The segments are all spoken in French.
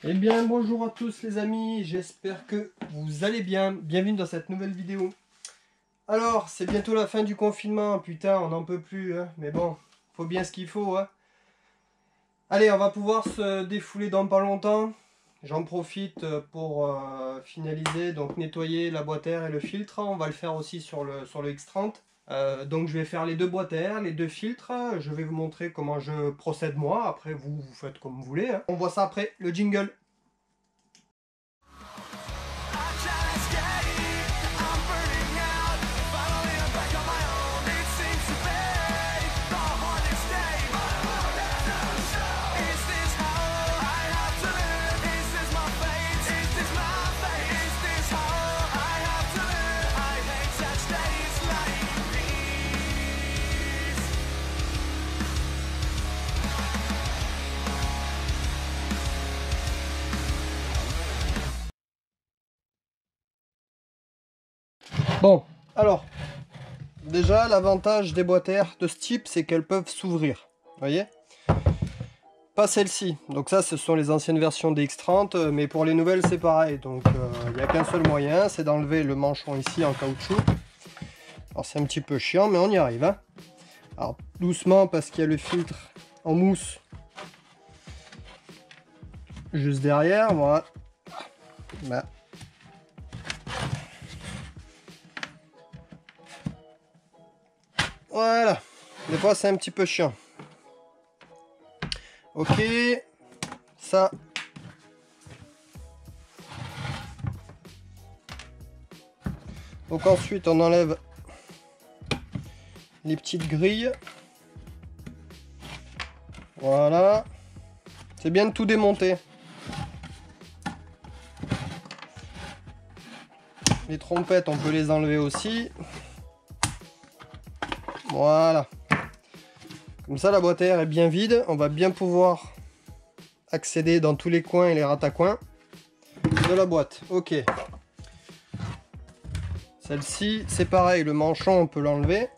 Eh bien bonjour à tous les amis, j'espère que vous allez bien. Bienvenue dans cette nouvelle vidéo. Alors c'est bientôt la fin du confinement, putain on n'en peut plus hein. Mais bon, faut bien ce qu'il faut hein. Allez, on va pouvoir se défouler dans pas longtemps. J'en profite pour finaliser, donc nettoyer la boîte à air et le filtre. On va le faire aussi sur le X30. Donc je vais faire les deux boîtes à air, les deux filtres. Je vais vous montrer comment je procède moi. Après vous faites comme vous voulez hein. On voit ça après le jingle. Bon, alors, déjà l'avantage des boîtes à air de ce type, c'est qu'elles peuvent s'ouvrir, vous voyez? Pas celle-ci, donc ça ce sont les anciennes versions des X30, mais pour les nouvelles c'est pareil, donc il n'y a qu'un seul moyen, c'est d'enlever le manchon ici en caoutchouc. Alors c'est un petit peu chiant, mais on y arrive, hein. Alors doucement parce qu'il y a le filtre en mousse juste derrière, voilà. Bah. Voilà, des fois c'est un petit peu chiant. Ok, ça. Donc ensuite on enlève les petites grilles. Voilà. C'est bien de tout démonter. Les trompettes on peut les enlever aussi. Voilà. Comme ça la boîte à air est bien vide. On va bien pouvoir accéder dans tous les coins et les ratacoins de la boîte. Ok. Celle-ci c'est pareil. Le manchon on peut l'enlever.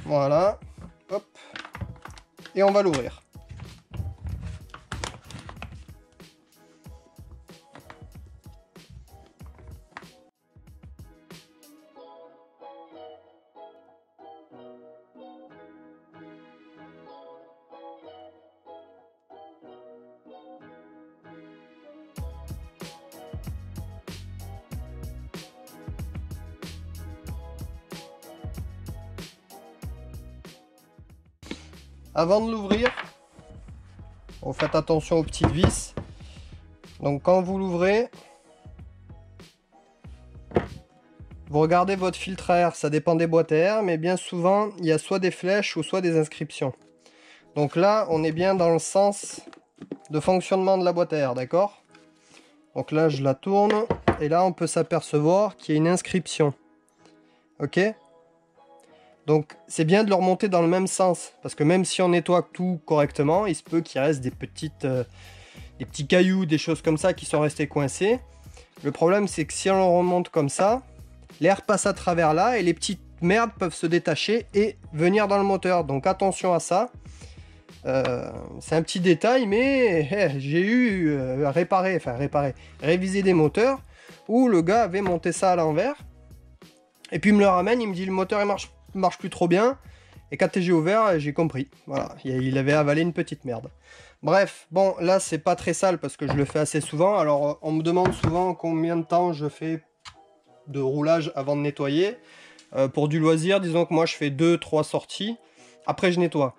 Voilà. Hop. Et on va l'ouvrir. Avant de l'ouvrir, vous faites attention aux petites vis. Donc quand vous l'ouvrez, vous regardez votre filtre à air, ça dépend des boîtes à air, mais bien souvent il y a soit des flèches ou soit des inscriptions. Donc là on est bien dans le sens de fonctionnement de la boîte à air, d'accord? Donc là je la tourne et là on peut s'apercevoir qu'il y a une inscription. Ok? Donc c'est bien de le remonter dans le même sens, parce que même si on nettoie tout correctement, il se peut qu'il reste des petits cailloux, des choses comme ça qui sont restés coincés. Le problème c'est que si on le remonte comme ça, l'air passe à travers là et les petites merdes peuvent se détacher et venir dans le moteur. Donc attention à ça. C'est un petit détail, mais j'ai eu réviser des moteurs où le gars avait monté ça à l'envers. Et puis il me le ramène, il me dit le moteur il marche plus trop bien. Et quand j'ai ouvert, j'ai compris. Voilà, il avait avalé une petite merde. Bref, bon, là c'est pas très sale parce que je le fais assez souvent. Alors on me demande souvent combien de temps je fais de roulage avant de nettoyer. Pour du loisir, disons que moi je fais 2-3 sorties. Après je nettoie.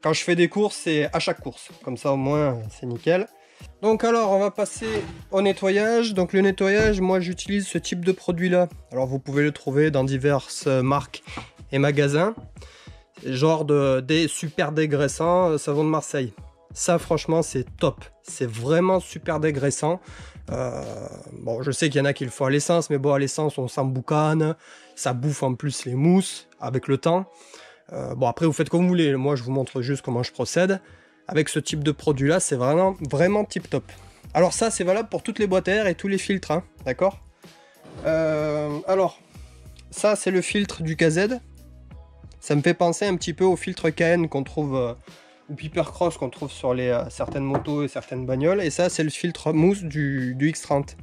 Quand je fais des courses, c'est à chaque course. Comme ça au moins c'est nickel. Donc alors on va passer au nettoyage. Donc le nettoyage, moi j'utilise ce type de produit là. Alors vous pouvez le trouver dans diverses marques et magasins. Genre des super dégraissants savon de Marseille. Ça franchement c'est top. C'est vraiment super dégraissant. Bon je sais qu'il y en a qui le font à l'essence, mais bon à l'essence on s'emboucane. Ça bouffe en plus les mousses avec le temps. Bon après vous faites comme vous voulez. Moi je vous montre juste comment je procède. Avec ce type de produit là c'est vraiment tip top. Alors ça c'est valable pour toutes les boîtes à air et tous les filtres hein, d'accord. Alors ça c'est le filtre du KZ. Ça me fait penser un petit peu au filtre KN qu'on trouve ou Piper Cross qu'on trouve sur les certaines motos et certaines bagnoles. Et ça, c'est le filtre mousse du X30.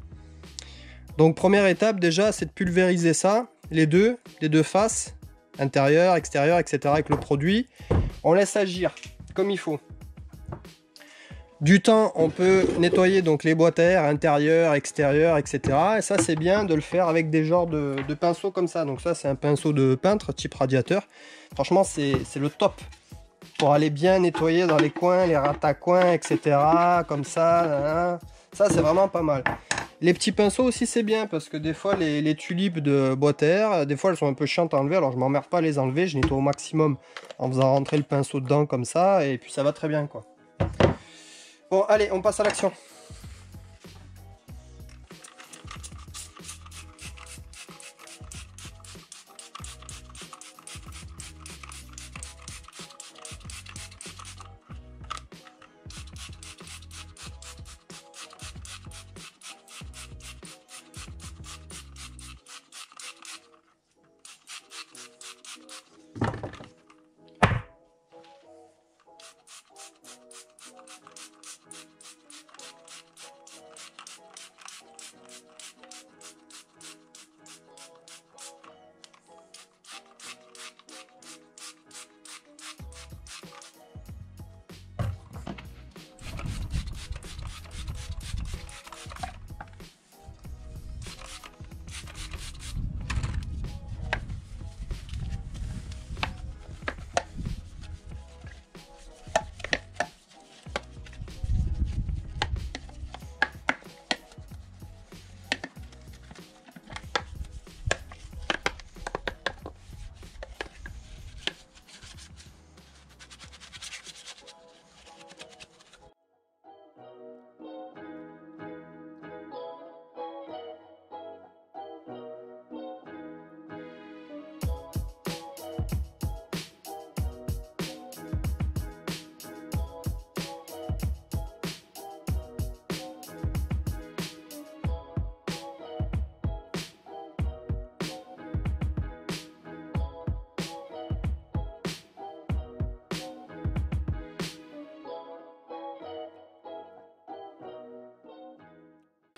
Donc première étape déjà, c'est de pulvériser ça, les deux faces, intérieur, extérieur, etc. avec le produit. On laisse agir comme il faut. Du temps, on peut nettoyer donc les boîtes à air intérieur, extérieur, etc. Et ça, c'est bien de le faire avec des genres de pinceaux comme ça. Donc ça, c'est un pinceau de peintre type radiateur. Franchement, c'est le top pour aller bien nettoyer dans les coins, les rats-à-coins, etc. Comme ça, ça c'est vraiment pas mal. Les petits pinceaux aussi, c'est bien parce que des fois, les tulipes de boîte à air, des fois, elles sont un peu chiantes à enlever. Alors, je m'emmerde pas à les enlever. Je nettoie au maximum en faisant rentrer le pinceau dedans comme ça. Et puis, ça va très bien, quoi. Bon, allez, on passe à l'action.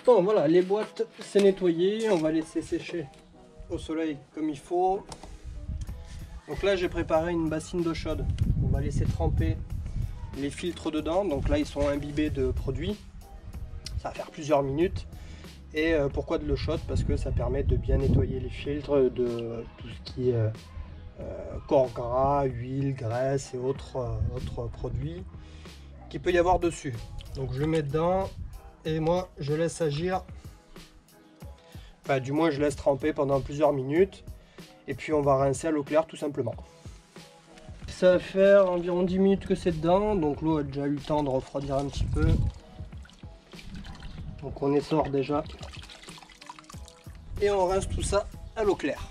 Bon, voilà, les boîtes, c'est nettoyé. On va laisser sécher au soleil comme il faut. Donc là, j'ai préparé une bassine d'eau chaude. On va laisser tremper les filtres dedans. Donc là, ils sont imbibés de produit. Ça va faire plusieurs minutes. Et pourquoi de l'eau chaude? Parce que ça permet de bien nettoyer les filtres de tout ce qui est corps gras, huile, graisse et autres produits qu'il peut y avoir dessus. Donc je le mets dedans. Et moi, je laisse agir, enfin du moins je laisse tremper pendant plusieurs minutes. Et puis on va rincer à l'eau claire tout simplement. Ça va faire environ 10 minutes que c'est dedans, donc l'eau a déjà eu le temps de refroidir un petit peu. Donc on essore déjà. Et on rince tout ça à l'eau claire.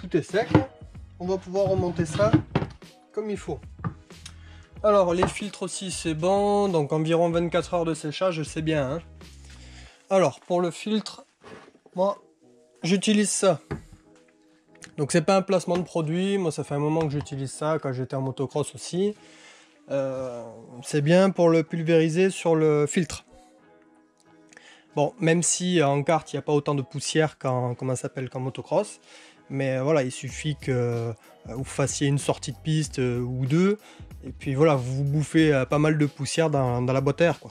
Tout est sec, on va pouvoir remonter ça comme il faut. Alors les filtres aussi c'est bon, donc environ 24 heures de séchage, c'est bien, hein. Alors pour le filtre, moi j'utilise ça. Donc c'est pas un placement de produit, moi ça fait un moment que j'utilise ça quand j'étais en motocross aussi. C'est bien pour le pulvériser sur le filtre. Bon, même si en kart il n'y a pas autant de poussière qu'en motocross. Mais voilà, il suffit que vous fassiez une sortie de piste ou deux. Et puis voilà, vous bouffez pas mal de poussière dans la boîte à air, quoi.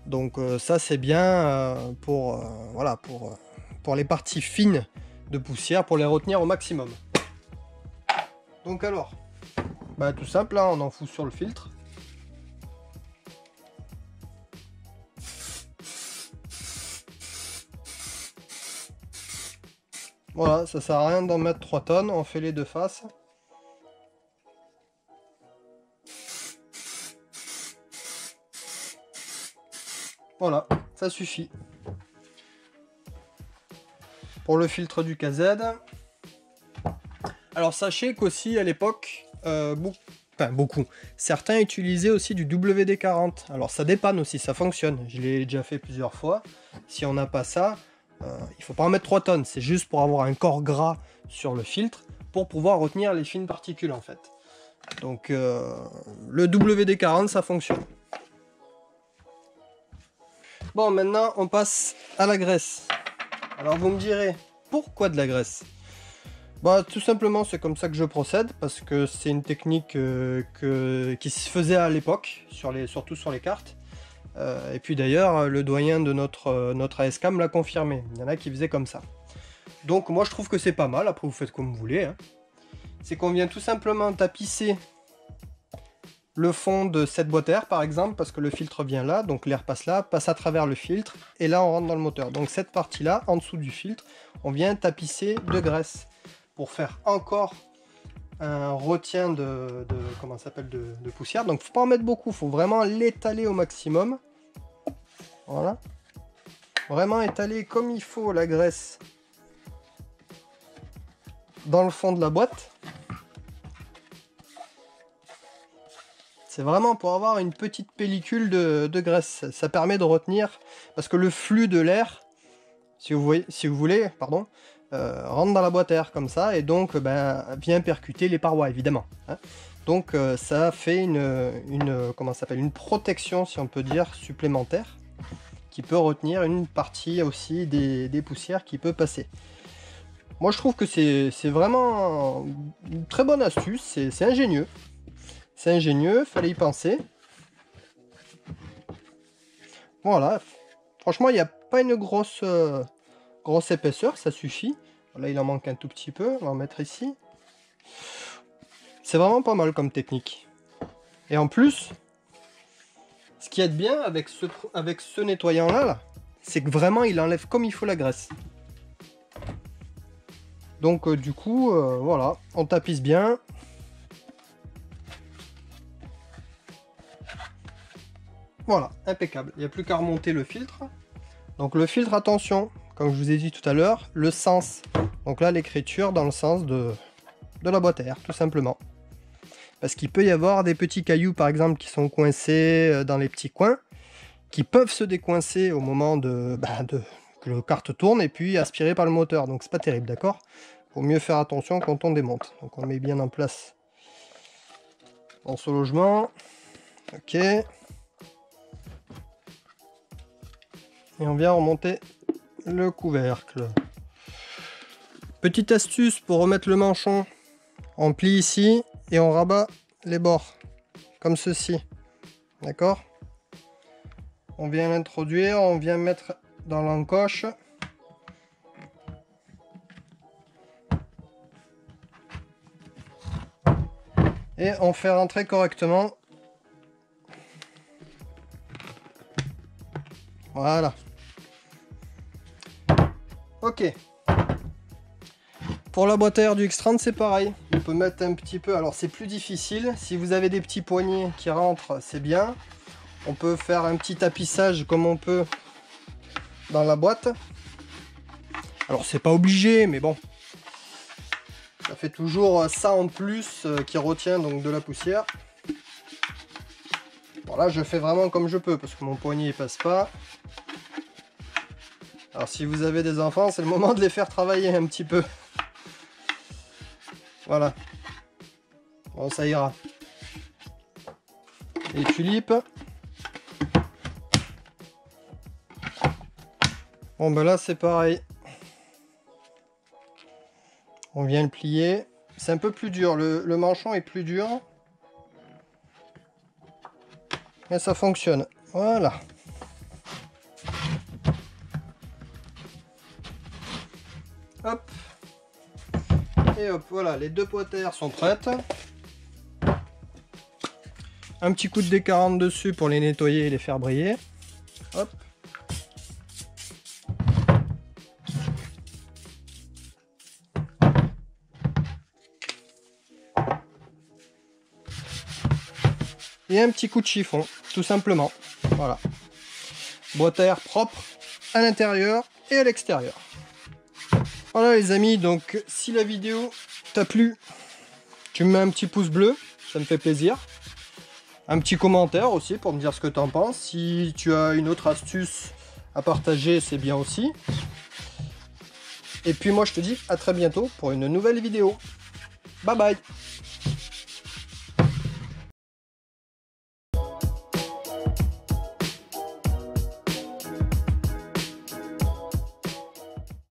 Donc ça c'est bien pour les parties fines de poussière, pour les retenir au maximum. Donc alors, bah, tout simple, hein, on en fout sur le filtre. Voilà, ça sert à rien d'en mettre 3 tonnes, on fait les deux faces. Voilà, ça suffit. Pour le filtre du KZ. Alors sachez qu'aussi à l'époque, beaucoup, certains utilisaient aussi du WD-40. Alors ça dépanne aussi, ça fonctionne. Je l'ai déjà fait plusieurs fois. Si on n'a pas ça, il faut pas en mettre 3 tonnes. C'est juste pour avoir un corps gras sur le filtre pour pouvoir retenir les fines particules en fait. Donc le WD-40 ça fonctionne. Bon, maintenant on passe à la graisse. Alors vous me direz, pourquoi de la graisse? Bah tout simplement c'est comme ça que je procède, parce que c'est une technique qui se faisait à l'époque, surtout sur les cartes. Et puis d'ailleurs le doyen de notre ASK me l'a confirmé, il y en a qui faisaient comme ça. Donc moi je trouve que c'est pas mal, après vous faites comme vous voulez. Hein. C'est qu'on vient tout simplement tapisser le fond de cette boîte à air par exemple, parce que le filtre vient là, donc l'air passe là, passe à travers le filtre, et là on rentre dans le moteur. Donc cette partie là, en dessous du filtre, on vient tapisser de graisse, pour faire encore un retien comment ça s'appelle, de poussière. Donc faut pas en mettre beaucoup, faut vraiment l'étaler au maximum. Voilà. Vraiment étaler comme il faut la graisse dans le fond de la boîte. C'est vraiment pour avoir une petite pellicule de graisse. Ça permet de retenir, parce que le flux de l'air, si vous voulez, pardon, rentre dans la boîte à air comme ça, et donc vient percuter les parois évidemment. Hein. Donc ça fait comment ça s'appelle, une protection, si on peut dire, supplémentaire, qui peut retenir une partie aussi des poussières qui peut passer. Moi je trouve que c'est vraiment une très bonne astuce, c'est ingénieux. C'est ingénieux, fallait y penser. Voilà, franchement il n'y a pas une grosse épaisseur, ça suffit. Là il en manque un tout petit peu, on va en mettre ici. C'est vraiment pas mal comme technique. Et en plus, ce qui est bien avec ce nettoyant là, c'est que vraiment il enlève comme il faut la graisse. Donc du coup, voilà, on tapisse bien. Voilà, impeccable. Il n'y a plus qu'à remonter le filtre. Donc le filtre, attention, comme je vous ai dit tout à l'heure, le sens. Donc là, l'écriture dans le sens de la boîte à air, tout simplement. Parce qu'il peut y avoir des petits cailloux, par exemple, qui sont coincés dans les petits coins, qui peuvent se décoincer au moment que le carte tourne et puis aspiré par le moteur. Donc c'est pas terrible, d'accord? Faut mieux faire attention quand on démonte. Donc on met bien en place dans ce logement. Ok. Et on vient remonter le couvercle. Petite astuce pour remettre le manchon. On plie ici et on rabat les bords. Comme ceci. D'accord? On vient l'introduire, on vient mettre dans l'encoche. Et on fait rentrer correctement. Voilà. Ok. Pour la boîte à air du X30, c'est pareil. On peut mettre un petit peu. Alors c'est plus difficile. Si vous avez des petits poignets qui rentrent, c'est bien. On peut faire un petit tapissage comme on peut dans la boîte. Alors c'est pas obligé, mais bon. Ça fait toujours ça en plus qui retient donc de la poussière. Bon là je fais vraiment comme je peux parce que mon poignet passe pas. Alors si vous avez des enfants, c'est le moment de les faire travailler un petit peu. Voilà. Bon, ça ira. Les tulipes. Bon ben là c'est pareil. On vient le plier. C'est un peu plus dur. Le manchon est plus dur. Mais ça fonctionne. Voilà. Hop. Et hop, voilà, les deux boîtes à air sont prêtes. Un petit coup de D40 dessus pour les nettoyer et les faire briller. Hop. Et un petit coup de chiffon, tout simplement. Voilà. boîte à air propre à l'intérieur et à l'extérieur. Voilà les amis, donc si la vidéo t'a plu, tu me mets un petit pouce bleu, ça me fait plaisir. Un petit commentaire aussi pour me dire ce que tu en penses. Si tu as une autre astuce à partager, c'est bien aussi. Et puis moi je te dis à très bientôt pour une nouvelle vidéo. Bye bye.